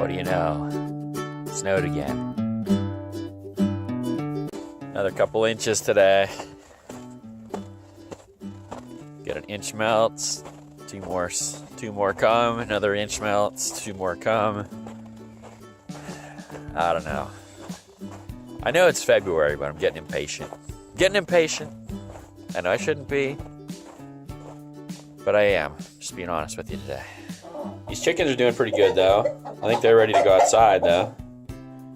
what do you know? It snowed again. Another couple inches today. Get an inch melts, two more come, another inch melts, two more come. I don't know. I know it's February, but I'm getting impatient. I know I shouldn't be, but I am. Just being honest with you today. These chickens are doing pretty good though. I think they're ready to go outside though.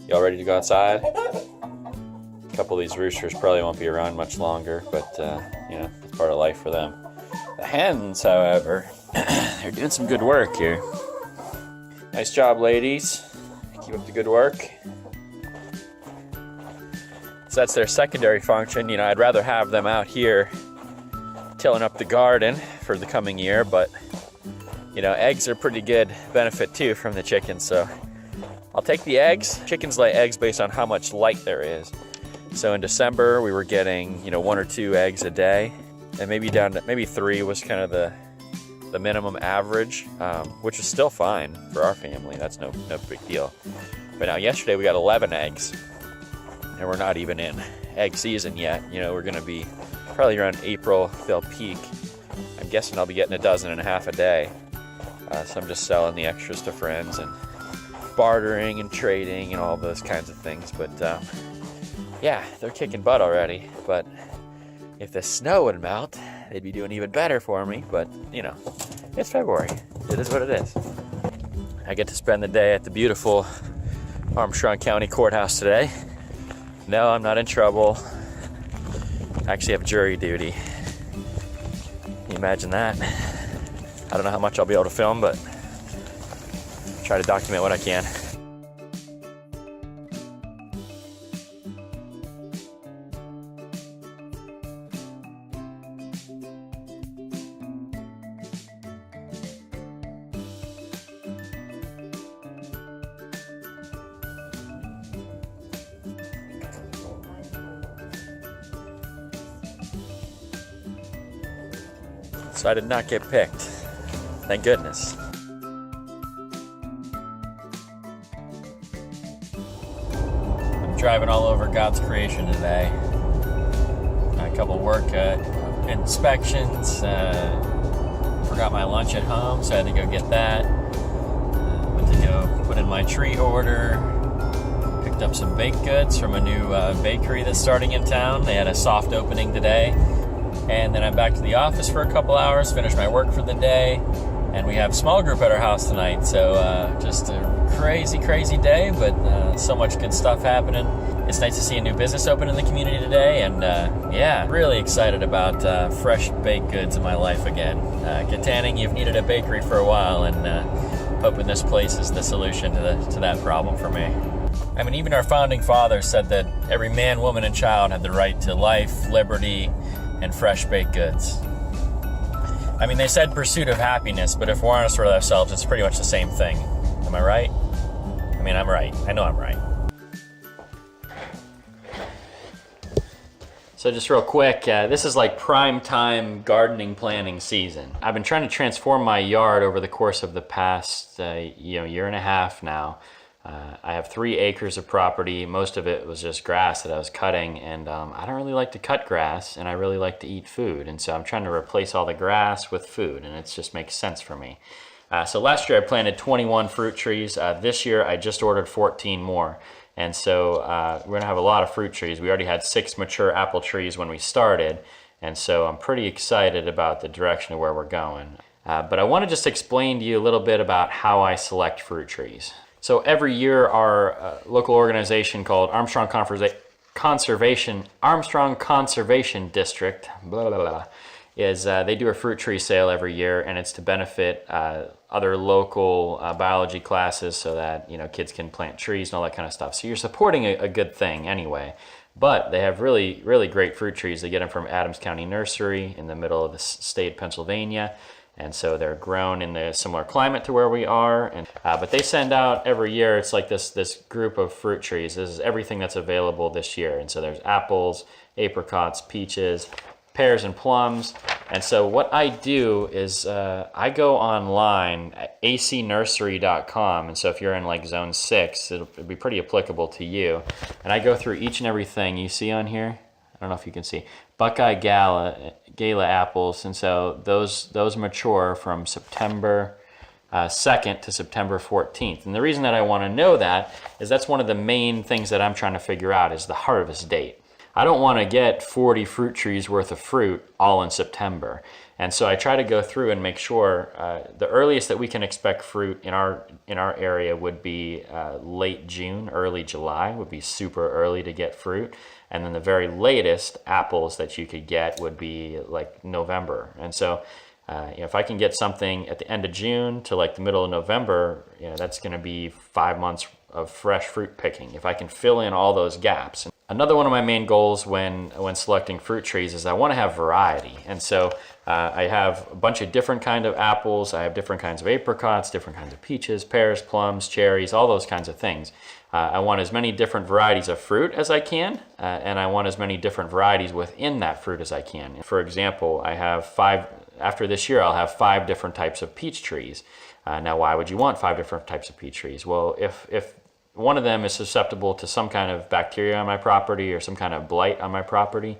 Y'all ready to go outside? A couple of these roosters probably won't be around much longer, but you know, it's part of life for them. The hens, however, they're doing some good work here. Nice job, ladies. Keep up the good work. So that's their secondary function. You know, I'd rather have them out here tilling up the garden for the coming year, but you know, eggs are pretty good benefit too from the chickens, so I'll take the eggs. Chickens lay eggs based on how much light there is. So in December, we were getting, you know, 1 or 2 eggs a day, and maybe down to maybe 3 was kind of the minimum average, which is still fine for our family. That's no big deal. But now yesterday we got 11 eggs, and we're not even in egg season yet. You know, we're gonna be probably around April, they'll peak. I'm guessing I'll be getting 1.5 dozen a day. So I'm just selling the extras to friends and bartering and trading and all those kinds of things. But yeah, they're kicking butt already. But if the snow would melt, they'd be doing even better for me. But you know, it's February. It is what it is. I get to spend the day at the beautiful Armstrong County Courthouse today. No, I'm not in trouble. I actually have jury duty. Can you imagine that? I don't know how much I'll be able to film, but try to document what I can. So I did not get picked. Thank goodness. I'm driving all over God's creation today. A couple work inspections. Forgot my lunch at home, so I had to go get that. Went to go put in my tree order. Picked up some baked goods from a new bakery that's starting in town. They had a soft opening today. And then I'm back to the office for a couple hours, finish my work for the day, and we have a small group at our house tonight. So just a crazy day, but so much good stuff happening. It's nice to see a new business open in the community today, and yeah, really excited about fresh baked goods in my life again. Katanning, you've needed a bakery for a while, and hoping this place is the solution to that problem for me. I mean, even our founding fathers said that every man, woman, and child had the right to life, liberty, and fresh baked goods. I mean, they said pursuit of happiness, but if we're honest with ourselves, it's pretty much the same thing. Am I right? I mean, I'm right. I know I'm right. So just real quick, this is like prime time gardening planning season. I've been trying to transform my yard over the course of the past year and a half now. I have 3 acres of property. Most of it was just grass that I was cutting, and I don't really like to cut grass, and I really like to eat food, and so I'm trying to replace all the grass with food, and it just makes sense for me. So last year I planted 21 fruit trees. This year I just ordered 14 more, and so we're gonna have a lot of fruit trees. We already had 6 mature apple trees when we started, and so I'm pretty excited about the direction of where we're going. But I want to just explain to you a little bit about how I select fruit trees. So every year our local organization called Armstrong Conservation District, blah, blah, blah, is they do a fruit tree sale every year, and it's to benefit other local biology classes so that, you know, kids can plant trees and all that kind of stuff. So you're supporting a good thing anyway. But they have really, really great fruit trees. They get them from Adams County Nursery in the middle of the state of Pennsylvania. And so they're grown in a similar climate to where we are. And but they send out every year, it's like this group of fruit trees. This is everything that's available this year. And so there's apples, apricots, peaches, pears and plums. And so what I do is I go online at acnursery.com. And so if you're in like zone 6, it'll be pretty applicable to you. And I go through each and everything you see on here. I don't know if you can see. Buckeye Gala apples. And so those mature from September 2nd to September 14th. And the reason that I want to know that is that's one of the main things that I'm trying to figure out is the harvest date. I don't want to get 40 fruit trees worth of fruit all in September. And so I try to go through and make sure the earliest that we can expect fruit in our area would be late June, early July would be super early to get fruit. And then the very latest apples that you could get would be like November. And so if I can get something at the end of June to like the middle of November, that's going to be 5 months of fresh fruit picking. If I can fill in all those gaps. Another one of my main goals when selecting fruit trees is I want to have variety. And so I have a bunch of different kinds of apples. I have different kinds of apricots, different kinds of peaches, pears, plums, cherries, all those kinds of things. I want as many different varieties of fruit as I can, and I want as many different varieties within that fruit as I can. For example, I have after this year, I'll have 5 different types of peach trees. Now, why would you want 5 different types of peach trees? Well, if one of them is susceptible to some kind of bacteria on my property or some kind of blight on my property,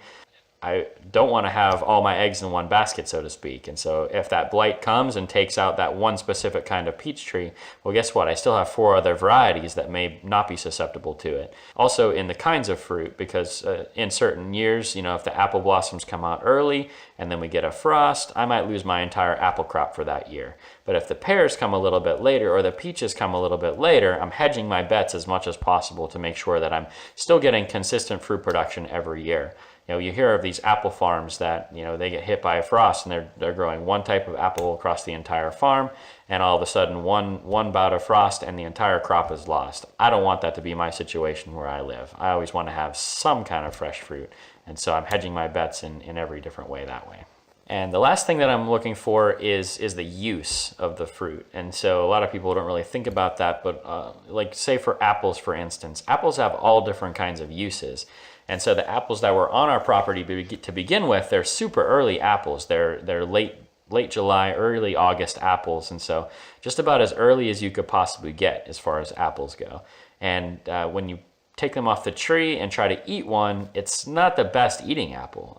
I don't want to have all my eggs in one basket, so to speak. And so if that blight comes and takes out that one specific kind of peach tree, well, guess what? I still have 4 other varieties that may not be susceptible to it. Also in the kinds of fruit, because in certain years, if the apple blossoms come out early and then we get a frost, I might lose my entire apple crop for that year. But if the pears come a little bit later or the peaches come a little bit later, I'm hedging my bets as much as possible to make sure that I'm still getting consistent fruit production every year. You hear of these apple farms that, they get hit by a frost and they're growing one type of apple across the entire farm, and all of a sudden one bout of frost and the entire crop is lost. I don't want that to be my situation where I live. I always want to have some kind of fresh fruit, and so I'm hedging my bets in every different way that way. And the last thing that I'm looking for is the use of the fruit. And so a lot of people don't really think about that, but like say for apples, for instance, apples have all different kinds of uses. And so the apples that were on our property to begin with, they're super early apples. They're late July, early August apples. And so just about as early as you could possibly get as far as apples go. And when you take them off the tree and try to eat one, it's not the best eating apple.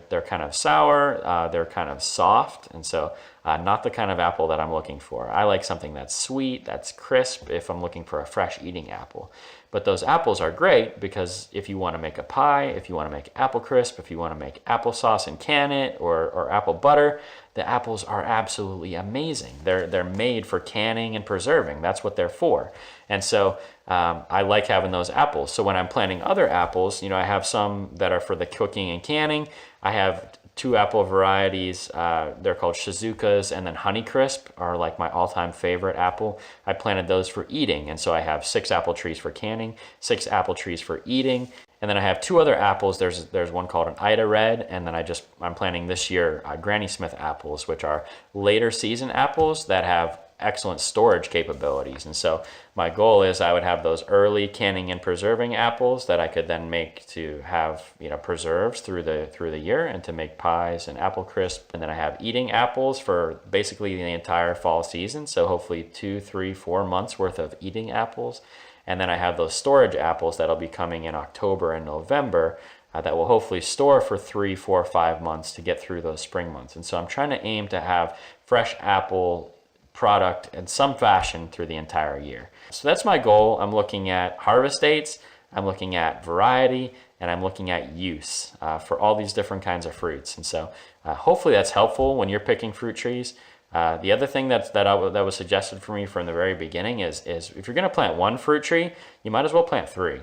They're kind of sour, they're kind of soft, and so not the kind of apple that I'm looking for. I like something that's sweet, that's crisp, if I'm looking for a fresh eating apple. But those apples are great because if you want to make a pie, if you want to make apple crisp, if you want to make applesauce and can it, or apple butter, the apples are absolutely amazing. They're made for canning and preserving. That's what they're for. And so I like having those apples. So when I'm planting other apples, I have some that are for the cooking and canning. I have 2 apple varieties. They're called Shizukas, and then Honeycrisp are like my all-time favorite apple. I planted those for eating, and so I have 6 apple trees for canning, 6 apple trees for eating. And then I have 2 other apples. There's one called an Ida Red, and then I'm planting this year Granny Smith apples, which are later season apples that have excellent storage capabilities. And so my goal is I would have those early canning and preserving apples that I could then make to have preserves through the year and to make pies and apple crisp. And then I have eating apples for basically the entire fall season, so hopefully 2, 3, 4 months worth of eating apples. And then I have those storage apples that'll be coming in October and November that will hopefully store for 3, 4, 5 months to get through those spring months. And so I'm trying to aim to have fresh apple product in some fashion through the entire year. So that's my goal. I'm looking at harvest dates, I'm looking at variety, and I'm looking at use for all these different kinds of fruits. And so hopefully that's helpful when you're picking fruit trees. The other thing that was suggested for me from the very beginning is if you're going to plant 1 fruit tree, you might as well plant 3.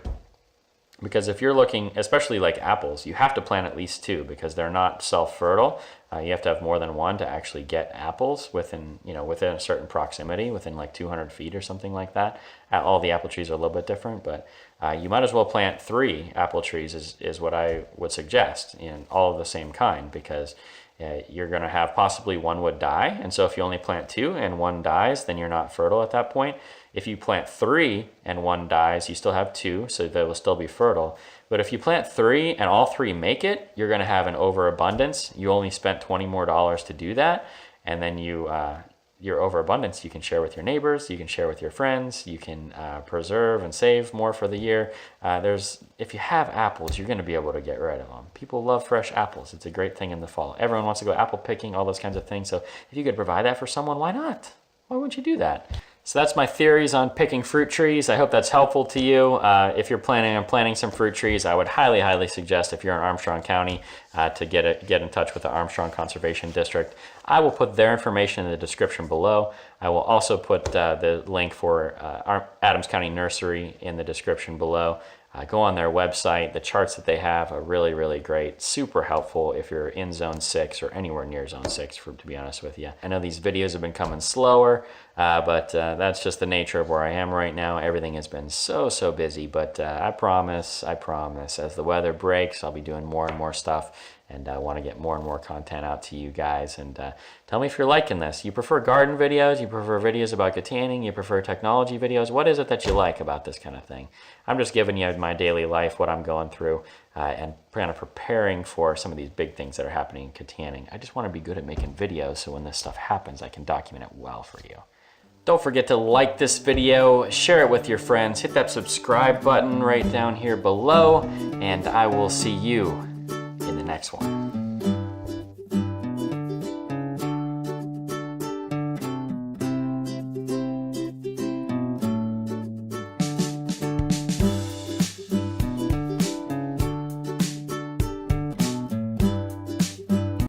Because if you're looking, especially like apples, you have to plant at least 2 because they're not self-fertile. You have to have more than 1 to actually get apples within a certain proximity, within like 200 feet or something like that. All the apple trees are a little bit different, but you might as well plant 3 apple trees is what I would suggest, in all of the same kind, because you're going to have possibly 1 would die. And so if you only plant 2 and 1 dies, then you're not fertile at that point. If you plant 3 and 1 dies, you still have 2, so they will still be fertile. But if you plant 3 and all 3 make it, you're gonna have an overabundance. You only spent $20 more to do that. And then your overabundance you can share with your neighbors, you can share with your friends, you can preserve and save more for the year. If you have apples, you're gonna be able to get rid of them. People love fresh apples. It's a great thing in the fall. Everyone wants to go apple picking, all those kinds of things. So if you could provide that for someone, why not? Why wouldn't you do that? So that's my theories on picking fruit trees. I hope that's helpful to you. If you're planning on planting some fruit trees, I would highly, highly suggest if you're in Armstrong County to get in touch with the Armstrong Conservation District. I will put their information in the description below. I will also put the link for Adams County Nursery in the description below. Go on their website. The charts that they have are really, really great. Super helpful if you're in Zone 6 or anywhere near Zone 6, to be honest with you. I know these videos have been coming slower, but that's just the nature of where I am right now. Everything has been so busy, but I promise, as the weather breaks, I'll be doing more and more stuff. And I want to get more and more content out to you guys. And tell me if you're liking this. You prefer garden videos? You prefer videos about canning? You prefer technology videos? What is it that you like about this kind of thing? I'm just giving you my daily life, what I'm going through, and kind of preparing for some of these big things that are happening in canning. I just want to be good at making videos so when this stuff happens, I can document it well for you. Don't forget to like this video, share it with your friends, hit that subscribe button right down here below, and I will see you in the next one.